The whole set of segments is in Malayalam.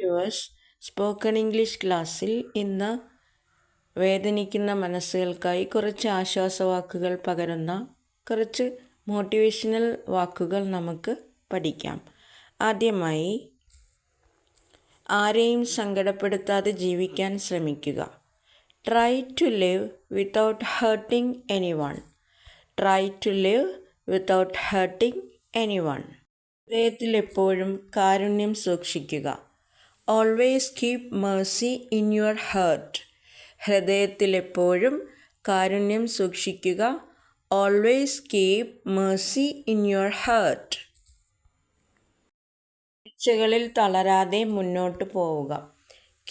വ്യൂവേഴ്സ്, സ്പോക്കൺ ഇംഗ്ലീഷ് ക്ലാസ്സിൽ ഇന്ന് വേദനിക്കുന്ന മനസ്സുകൾക്കായി കുറച്ച് ആശ്വാസവാക്കുകൾ പകരുന്ന കുറച്ച് മോട്ടിവേഷണൽ വാക്കുകൾ നമുക്ക് പഠിക്കാം. ആദ്യമായി, ആരെയും സങ്കടപ്പെടുത്താതെ ജീവിക്കാൻ ശ്രമിക്കുക. Try to live without hurting anyone. Try to live without hurting anyone. ഹൃദയത്തിൽ എപ്പോഴും കാരുണ്യം സൂക്ഷിക്കുക. Always keep mercy in your heart. ഹൃദയത്തിൽ എപ്പോഴും കാരുണ്യം സൂക്ഷിക്കുക. Always keep mercy in your heart. വീഴ്ചകളിൽ തളരാതെ മുന്നോട്ട് പോവുക.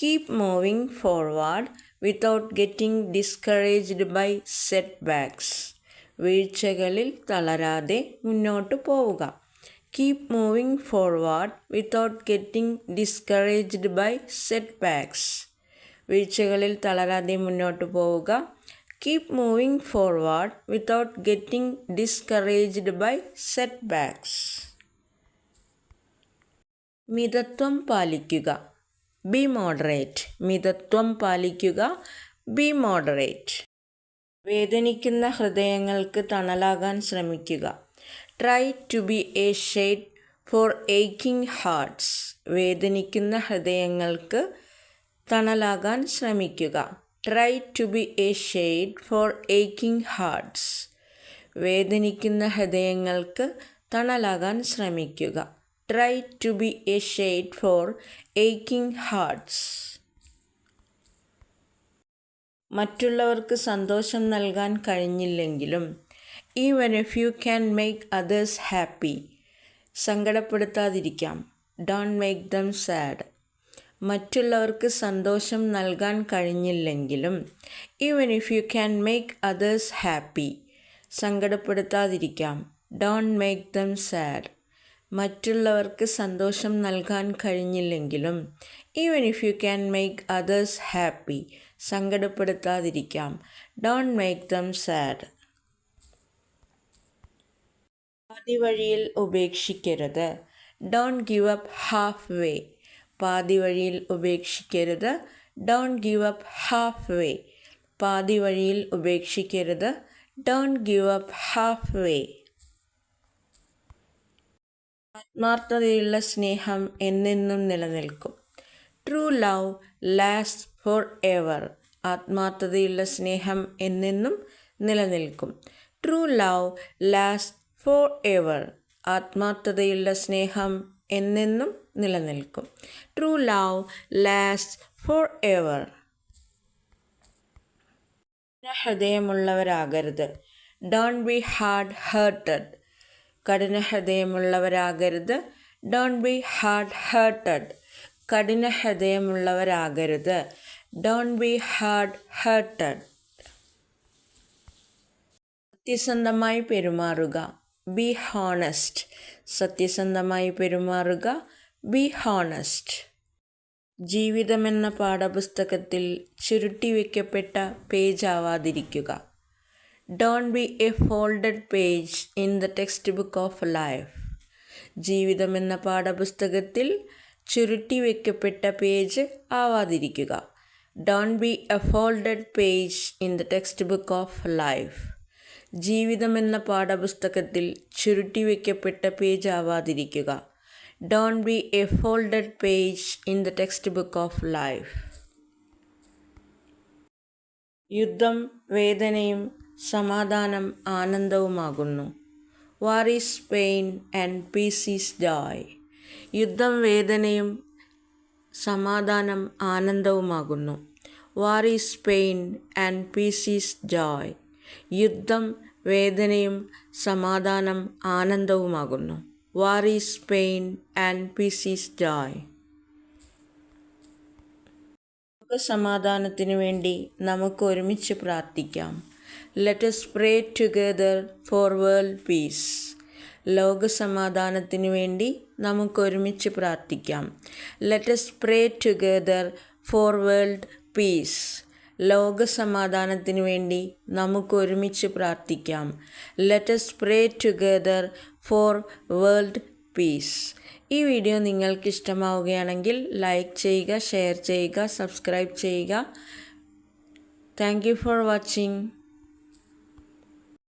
Keep moving forward without getting discouraged by setbacks. വീഴ്ചകളിൽ തളരാതെ മുന്നോട്ട് പോവുക. Keep moving forward without getting discouraged by setbacks. വീഴ്ചകളിൽ തളരാതെ മുന്നോട്ട് പോവുക. Keep moving forward without getting discouraged by setbacks. മിതത്വം പാലിക്കുക. Be moderate. മിതത്വം പാലിക്കുക. Be moderate. വേദനിക്കുന്ന ഹൃദയങ്ങൾക്ക് തണലാകാൻ ശ്രമിക്കുക. Try to be a shade for aching hearts. വേദനിക്കുന്ന ഹൃദയങ്ങൾക്ക് തണലാകാൻ ശ്രമിക്കുക. Try to be a shade for aching hearts. വേദനിക്കുന്ന ഹൃദയങ്ങൾക്ക് തണലാകാൻ ശ്രമിക്കുക. Try to be a shade for aching hearts. മറ്റുള്ളവർക്ക് സന്തോഷം നൽകാൻ കഴിഞ്ഞില്ലെങ്കിലും even if you can make others happy, സങ്കടപ്പെടുത്താതിരിക്കാം. Don't make them sad. മറ്റുള്ളവർക്ക് സന്തോഷം നൽകാൻ കഴിഞ്ഞില്ലെങ്കിലും even if you can make others happy, സങ്കടപ്പെടുത്താതിരിക്കാം. Don't make them sad. മറ്റുള്ളവർക്ക് സന്തോഷം നൽകാൻ കഴിഞ്ഞില്ലെങ്കിലും even if you can make others happy, സങ്കടപ്പെടുത്താതിരിക്കാം. Don't make them sad. പാതി വഴിയിൽ ഉപേക്ഷിക്കരുത്. Don't give up halfway. പാതി വഴിയിൽ ഉപേക്ഷിക്കരുത്. Don't give up halfway. പാതി വഴിയിൽ ഉപേക്ഷിക്കരുത്. Don't give up halfway. ആത്മാർത്ഥതയുള്ള സ്നേഹം എന്നെന്നും നിലനിൽക്കും. True love lasts forever. ആത്മാർത്ഥതയുള്ള സ്നേഹം എന്നെന്നും നിലനിൽക്കും. True love lasts forever. ആത്മാർത്ഥതയുള്ള സ്നേഹം എന്നെന്നും നിലനിൽക്കും. True love lasts forever. കഠിനഹൃദയമുള്ളവരാകരുത്. Don't be hard hearted. കഠിനഹൃദയമുള്ളവരാകരുത്. Don't be hard hearted. കഠിനഹൃദയമുള്ളവരാകരുത്. Don't be hard hearted. സത്യസന്ധമായി പെരുമാറുക. Be honest. സത്യസന്ധമായി പെരുമാറുക. Be honest. ജീവിതമെന്ന പാഠപുസ്തകത്തിൽ ചുരുട്ടിവെക്കപ്പെട്ട page ആവാതിരിക്കുക. Don't be a folded page in the textbook of life. ജീവിതമെന്ന പാഠപുസ്തകത്തിൽ ചുരുട്ടിവെക്കപ്പെട്ട page ആവാതിരിക്കുക. Don't be a folded page in the textbook of life. ജീവിതമെന്ന പാഠപുസ്തകത്തിൽ ചുരുട്ടിവെക്കപ്പെട്ട page ആവാതിരിക്കുക. Don't be a folded page in the textbook of life. യുദ്ധം വേദനയും സമാധാനം ആനന്ദവുമാകുന്നു. War is pain and peace is joy. യുദ്ധം വേദനയും സമാധാനം ആനന്ദവുമാകുന്നു. War is pain and peace is joy. യുദ്ധം വേദനയും സമാധാനം ആനന്ദവുമാകുന്നു. War is pain and peace is joy. ലോകസമാധാനത്തിനു വേണ്ടി നമുക്ക് ഒരുമിച്ച് പ്രാർത്ഥിക്കാം. Let us pray together for world peace. ലോകസമാധാനത്തിനു വേണ്ടി നമുക്ക് ഒരുമിച്ച് പ്രാർത്ഥിക്കാം. Let us pray together for world peace. ലോകസമാധാനത്തിനു വേണ്ടി നമുക്ക് ഒരുമിച്ച് പ്രാർത്ഥിക്കാം. Let us pray together for world peace. ഈ വീഡിയോ നിങ്ങൾക്ക് ഇഷ്ടമാവുകയാണെങ്കിൽ ലൈക്ക് ചെയ്യുക, ഷെയർ ചെയ്യുക, സബ്സ്ക്രൈബ് ചെയ്യുക. Thank you for watching.